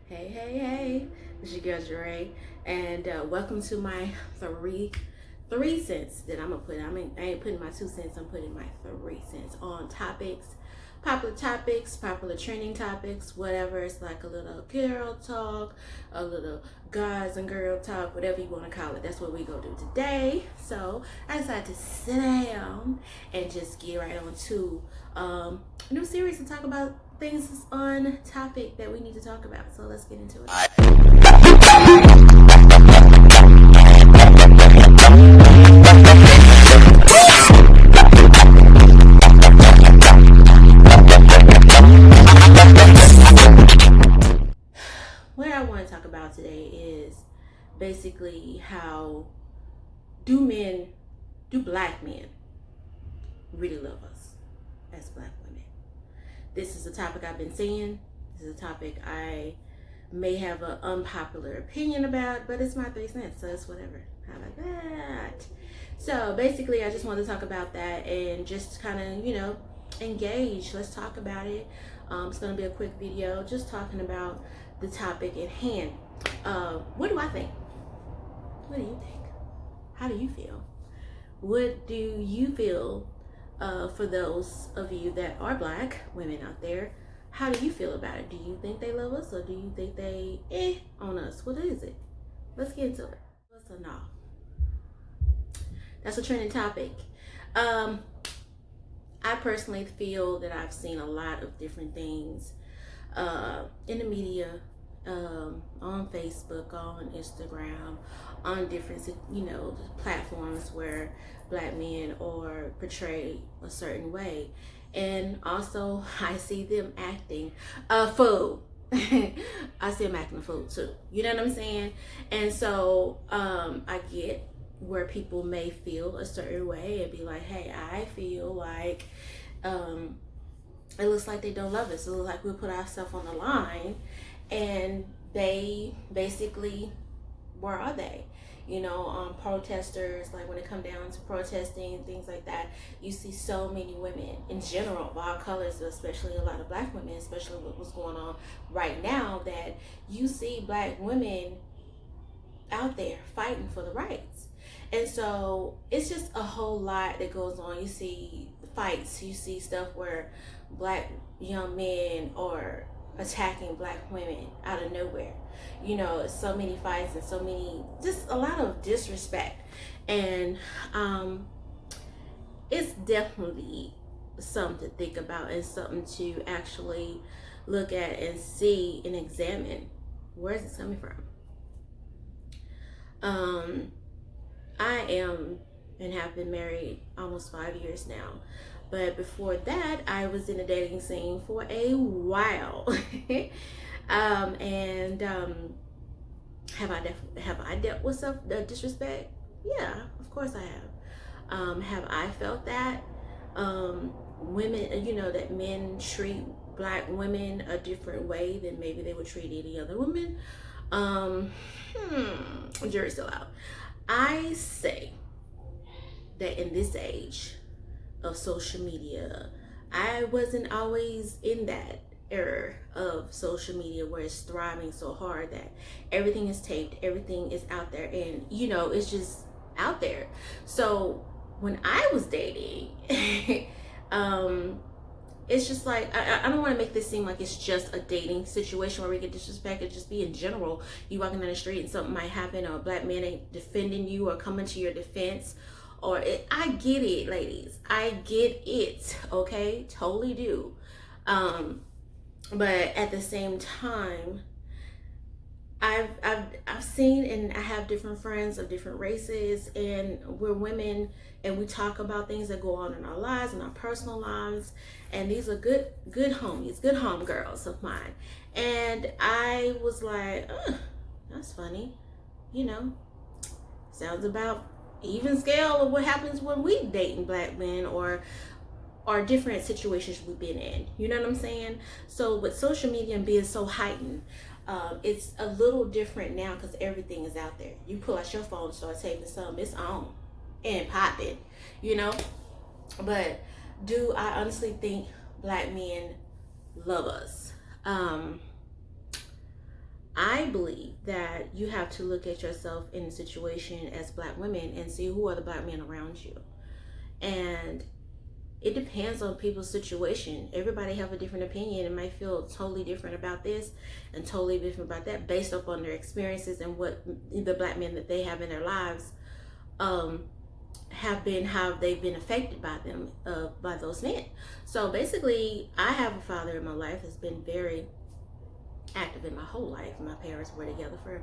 Hey, it's your girl Jeray, and welcome to my three cents that I'm gonna put. I ain't putting my 2 cents. I'm putting my 3 cents on popular trending topics, whatever. It's like a little girl talk, a little guys and girl talk, whatever you want to call it. That's what we gonna do today. So I decided to sit down and just get right on to a new series to talk about things on topic that we need to talk about. So let's get into it. What I want to talk about today is basically how do black men really love us as black women? This is a topic I've been seeing. This is a topic I may have an unpopular opinion about, but it's my 3 cents, so it's whatever. How about that? So basically, I just want to talk about that and just kind of, engage. Let's talk about it. It's going to be a quick video just talking about the topic at hand. What do I think? What do you think? How do you feel? What do you feel for those of you that are black women out there? How do you feel about it? Do you think they love us, or do you think they on us? What is it? Let's get into it. What's a no? That's a trending topic. I personally feel that I've seen a lot of different things in the media, on Facebook, on Instagram, on different, platforms where black men are portrayed a certain way. And also, I see them acting a fool. I see them acting a fool too. You know what I'm saying? And so I get where people may feel a certain way and be like, hey, I feel like it looks like they don't love us. It looks like we put ourselves on the line, and they basically, where are they? Protesters, like when it come down to protesting, things like that, you see so many women in general of all colors, but especially a lot of black women, especially with what's going on right now, that you see black women out there fighting for the rights. And so it's just a whole lot that goes on. You see fights, you see stuff where black young men are attacking black women out of nowhere. So many fights and so many, just a lot of disrespect. And it's definitely something to think about and something to actually look at and see and examine. Where is this coming from? I am and have been married almost 5 years now. But before that, I was in the dating scene for a while. Have I dealt with self disrespect? Yeah, of course I have. Have I felt that women, that men treat black women a different way than maybe they would treat any other women? Jury's still out. I say that in this age of social media, I wasn't always in that era of social media where it's thriving so hard that everything is taped, everything is out there, and it's just out there. So when I was dating, it's just like, I don't want to make this seem like it's just a dating situation where we get disrespected. Just be in general. You walking down the street and something might happen, or a black man ain't defending you or coming to your defense. I get it, ladies. I get it, okay? Totally do. But at the same time, I've seen, and I have different friends of different races, and we're women, and we talk about things that go on in our lives and our personal lives, and these are good homies, good homegirls of mine. And I was like, that's funny, sounds about even scale of what happens when we dating black men or different situations we've been in. You know what I'm saying? So with social media and being so heightened, it's a little different now because everything is out there. You pull out your phone and start taping something, it's on and popping, But do I honestly think black men love us? I believe that you have to look at yourself in a situation as black women and see who are the black men around you. And it depends on people's situation. Everybody have a different opinion and might feel totally different about this and totally different about that based upon their experiences and what the black men that they have in their lives have been, how they've been affected by them, by those men. So basically, I have a father in my life that's been very active in my whole life. My parents were together for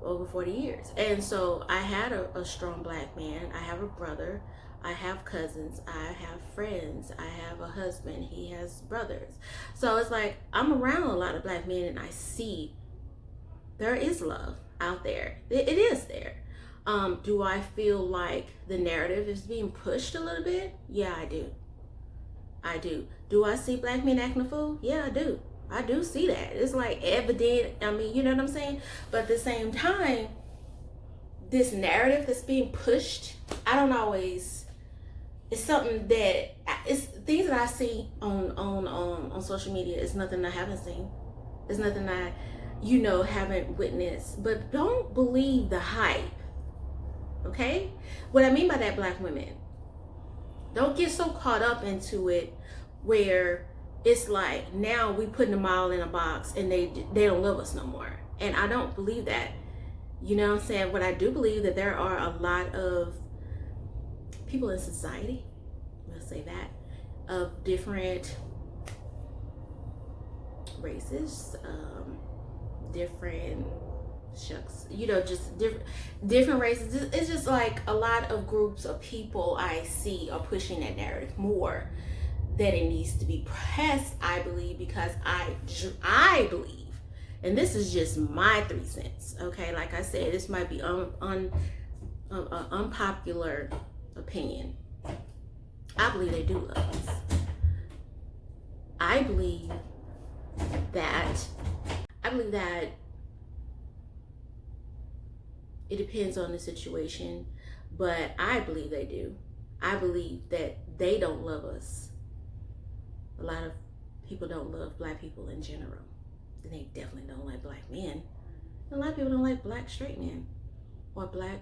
over 40 years. And so I had a strong black man. I have a brother. I have cousins. I have friends. I have a husband. He has brothers. So it's like I'm around a lot of black men and I see there is love out there. It is there. Do I feel like the narrative is being pushed a little bit? Yeah, I do. I do. Do I see black men acting a fool? Yeah, I do. I do see that. It's like evident. I mean, you know what I'm saying? But at the same time, this narrative that's being pushed, I don't always, it's something that, it's things that I see on social media. It's nothing I haven't seen. It's nothing I, haven't witnessed. But don't believe the hype. Okay? What I mean by that, black women, don't get so caught up into it where it's like now we putting them all in a box and they don't love us no more. And I don't believe that. You know what I'm saying? But I do believe that there are a lot of people in society, let's say that, of different races, different just different races. It's just like a lot of groups of people I see are pushing that narrative more that it needs to be pressed, I believe, because I believe, and this is just my 3 cents, okay? Like I said, this might be unpopular opinion. I believe they do love us. I believe that it depends on the situation, but I believe they do. I believe that they don't love us. A lot of people don't love black people in general. And they definitely don't like black men. A lot of people don't like black straight men or black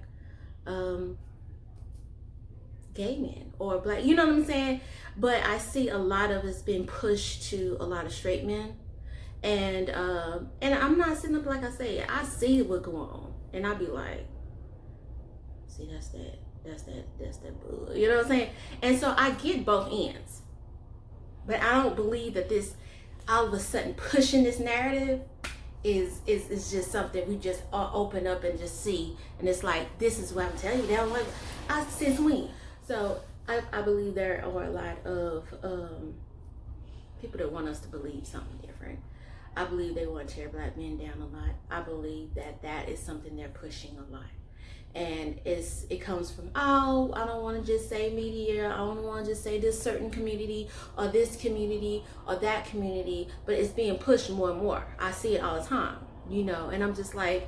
gay men or black, you know what I'm saying? But I see a lot of it's been pushed to a lot of straight men. And I'm not sitting up, like I say, I see what's going on. And I be like, see, that's that bull. You know what I'm saying? And so I get both ends. But I don't believe that this all of a sudden pushing this narrative is just something we just open up and just see. And it's like, this is what I'm telling you. They don't like since when? So I believe there are a lot of people that want us to believe something different. I believe they want to tear black men down a lot. I believe that is something they're pushing a lot. And it comes from, I don't want to just say media. I don't want to just say this certain community or this community or that community, but it's being pushed more and more. I see it all the time, and I'm just like,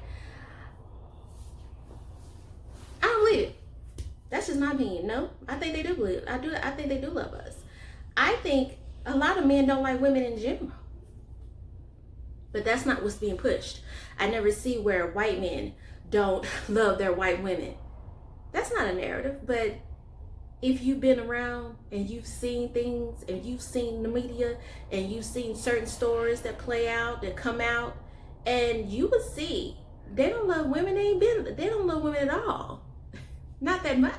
I don't believe it. That's just my opinion. No, I think they do believe it. I think they do love us. I think a lot of men don't like women in general. But that's not what's being pushed. I never see where white men don't love their white women. That's not a narrative. But if you've been around and you've seen things and you've seen the media and you've seen certain stories that play out, that come out, and you would see they don't love women. They don't love women at all. Not that much.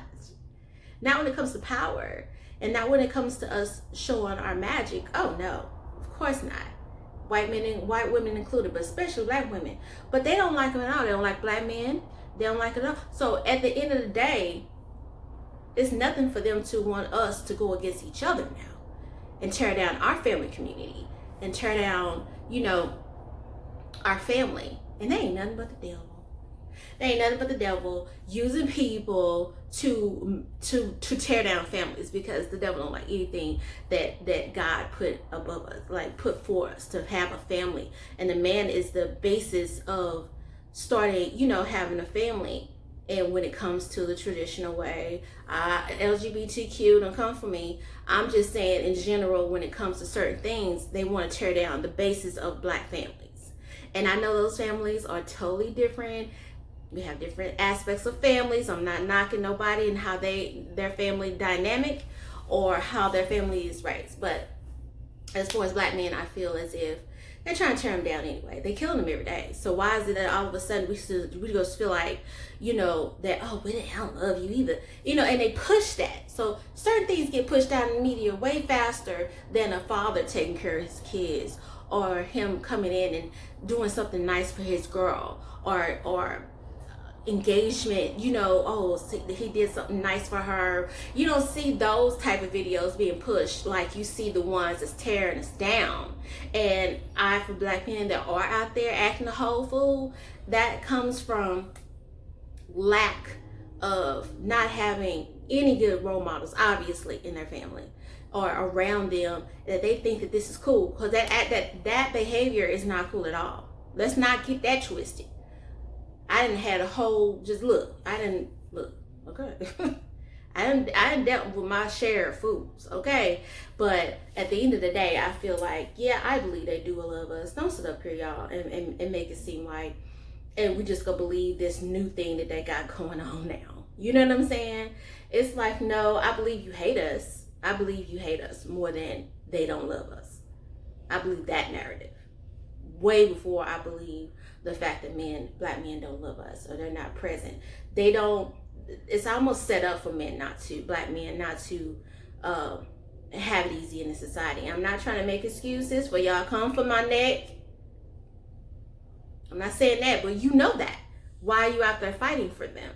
Not when it comes to power, and not when it comes to us showing our magic. Oh no, of course not. White women included, but especially black women. But they don't like them at all. They don't like black men. They don't like it at all. So at the end of the day, it's nothing for them to want us to go against each other now and tear down our family community and tear down, our family. And they ain't nothing but the devil. They ain't nothing but the devil using people to tear down families, because the devil don't like anything that God put above us, like put for us to have a family. And the man is the basis of starting, having a family. And when it comes to the traditional way, LGBTQ don't come for me. I'm just saying in general, when it comes to certain things, they want to tear down the basis of black families. And I know those families are totally different. We have different aspects of families. I'm not knocking nobody and how their family dynamic or how their family is raised. But as far as black men, I feel as if they're trying to tear them down anyway. They killing them every day. So why is it that all of a sudden we just feel like, that, oh, but I don't love you either. And they push that. So certain things get pushed out in the media way faster than a father taking care of his kids, or him coming in and doing something nice for his girl, or engagement, he did something nice for her. You don't see those type of videos being pushed like you see the ones that's tearing us down. And for black men that are out there acting a whole fool, that comes from lack of not having any good role models, obviously, in their family or around them, that they think that this is cool, because that behavior is not cool at all. Let's not get that twisted. I didn't had a whole, okay. I didn't dealt with my share of foods, okay? But at the end of the day, I feel like, yeah, I believe they do love us. Don't sit up here, y'all, and make it seem like, and we just go believe this new thing that they got going on now. You know what I'm saying? It's like, no, I believe you hate us. I believe you hate us more than they don't love us. I believe that narrative way before I believe the fact that black men don't love us, or they're not present. They don't, it's almost set up for black men not to have it easy in the society. I'm not trying to make excuses for y'all come for my neck. I'm not saying that, but you know that. Why are you out there fighting for them?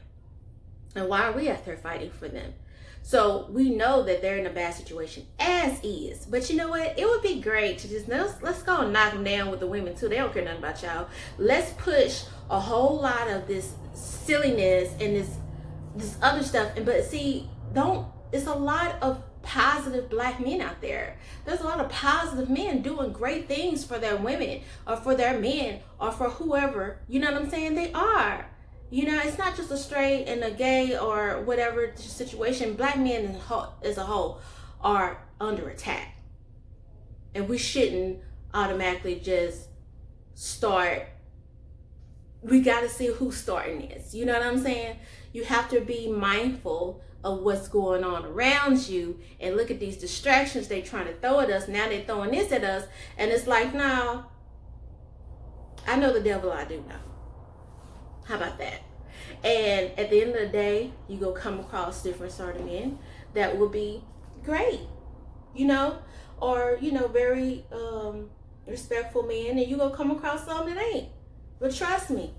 And why are we out there fighting for them? So we know that they're in a bad situation as is. But you know what? It would be great to just, let's go and knock them down with the women too. They don't care nothing about y'all. Let's push a whole lot of this silliness and this other stuff. But see, it's a lot of positive black men out there. There's a lot of positive men doing great things for their women or for their men or for whoever. You know what I'm saying? They are. It's not just a straight and a gay or whatever situation. Black men as a whole are under attack. And we shouldn't automatically just start. We got to see who's starting this. You know what I'm saying? You have to be mindful of what's going on around you and look at these distractions they trying to throw at us. Now they're throwing this at us. And it's like, no, I know the devil, I do know. How about that? And at the end of the day, you go come across different sort of men that will be great, or, very respectful men, and you go come across some that ain't. But trust me,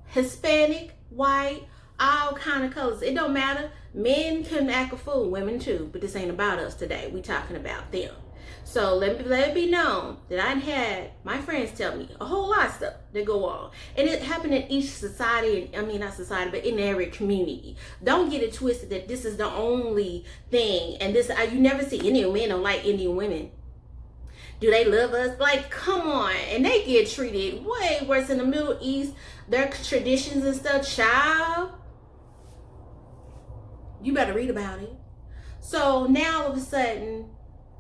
Hispanic, white, all kind of colors, it don't matter. Men can act a fool, women too, but this ain't about us today. We talking about them. So let it be known that I had my friends tell me a whole lot of stuff that go on. And it happened in each society, not society, but in every community. Don't get it twisted that this is the only thing. And you never see Indian men don't like Indian women. Do they love us? Like, come on. And they get treated way worse in the Middle East. Their traditions and stuff, child. You better read about it. So now all of a sudden,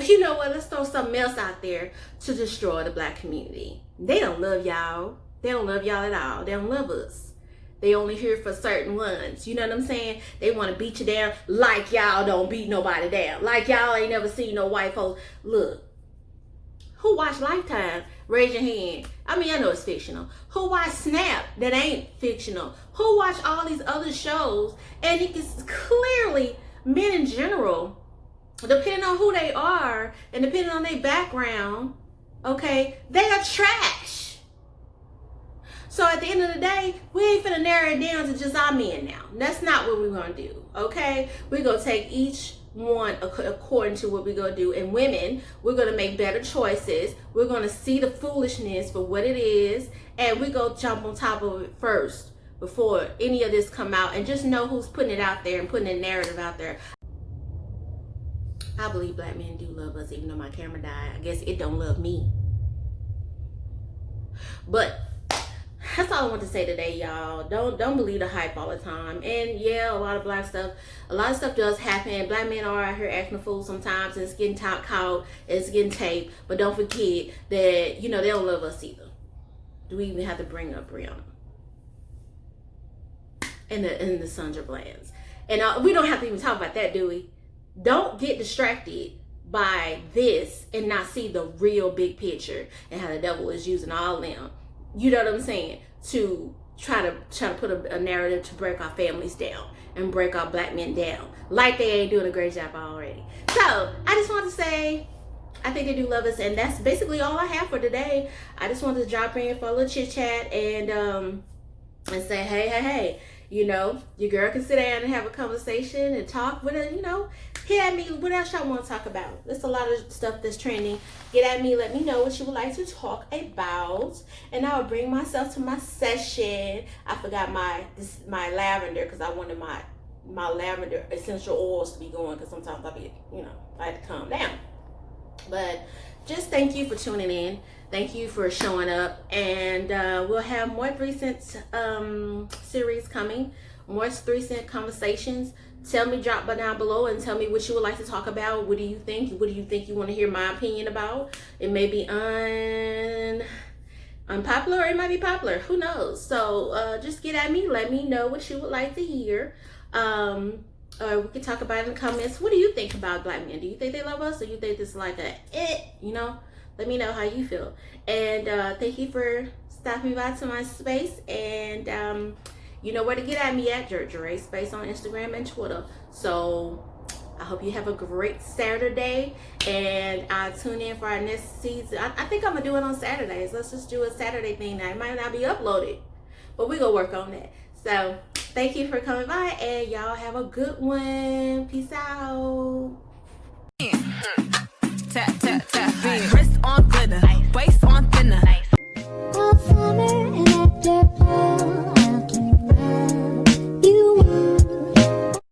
you know what? Let's throw something else out there to destroy the black community. They don't love y'all. They don't love y'all at all. They don't love us. They only here for certain ones. You know what I'm saying? They want to beat you down like y'all don't beat nobody down. Like y'all ain't never seen no white folks. Look, who watch Lifetime? Raise your hand. I know it's fictional. Who watch Snap that ain't fictional? Who watch all these other shows? And it is clearly men in general, depending on who they are and depending on their background, okay, they are trash. So at the end of the day, we ain't finna narrow it down to just our men now. That's not what we're gonna do, okay? We're gonna take each one according to what we're gonna do. And women, we're gonna make better choices. We're gonna see the foolishness for what it is, and we're gonna jump on top of it first before any of this come out, and just know who's putting it out there and putting the narrative out there. I believe black men do love us, even though my camera died. I guess it don't love me. But that's all I want to say today, y'all. Don't believe the hype all the time. And yeah, a lot of stuff does happen. Black men are out here acting a fool sometimes, and it's getting caught, it's getting taped. But don't forget that, they don't love us either. Do we even have to bring up Brianna and the Sandra Blands? And we don't have to even talk about that, do we? Don't get distracted by this and not see the real big picture and how the devil is using all them, you know what I'm saying, to try to put a narrative to break our families down and break our black men down, like they ain't doing a great job already. So I just want to say, I think they do love us, and that's basically all I have for today. I just wanted to drop in for a little chit chat and say, hey, you know, your girl can sit down and have a conversation and talk with her, you know. Hit at me, what else y'all want to talk about? There's a lot of stuff that's trending. Get at me, let me know what you would like to talk about, and I will bring myself to my session. I forgot my lavender, because I wanted my lavender essential oils to be going, because sometimes I have to calm down. But just thank you for tuning in. Thank you for showing up, and we'll have more 3 Cents series coming, more 3 Cent conversations. Tell me, drop down below and tell me what you would like to talk about. What do you think? What do you think you want to hear my opinion about? It may be unpopular, or it might be popular. Who knows? So just get at me. Let me know what you would like to hear. Or we can talk about it in the comments. What do you think about black men? Do you think they love us, or you think this is like you know? Let me know how you feel. And thank you for stopping by to my space. And you know where to get at me at, Jure Space on Instagram and Twitter. So I hope you have a great Saturday, and I'll tune in for our next season. I think I'm gonna do it on Saturdays. Let's just do a Saturday thing now. It might not be uploaded, but we're gonna work on that. So thank you for coming by, and y'all have a good one. Peace out. Tap, tap, tap. Wrist on glitter, waist on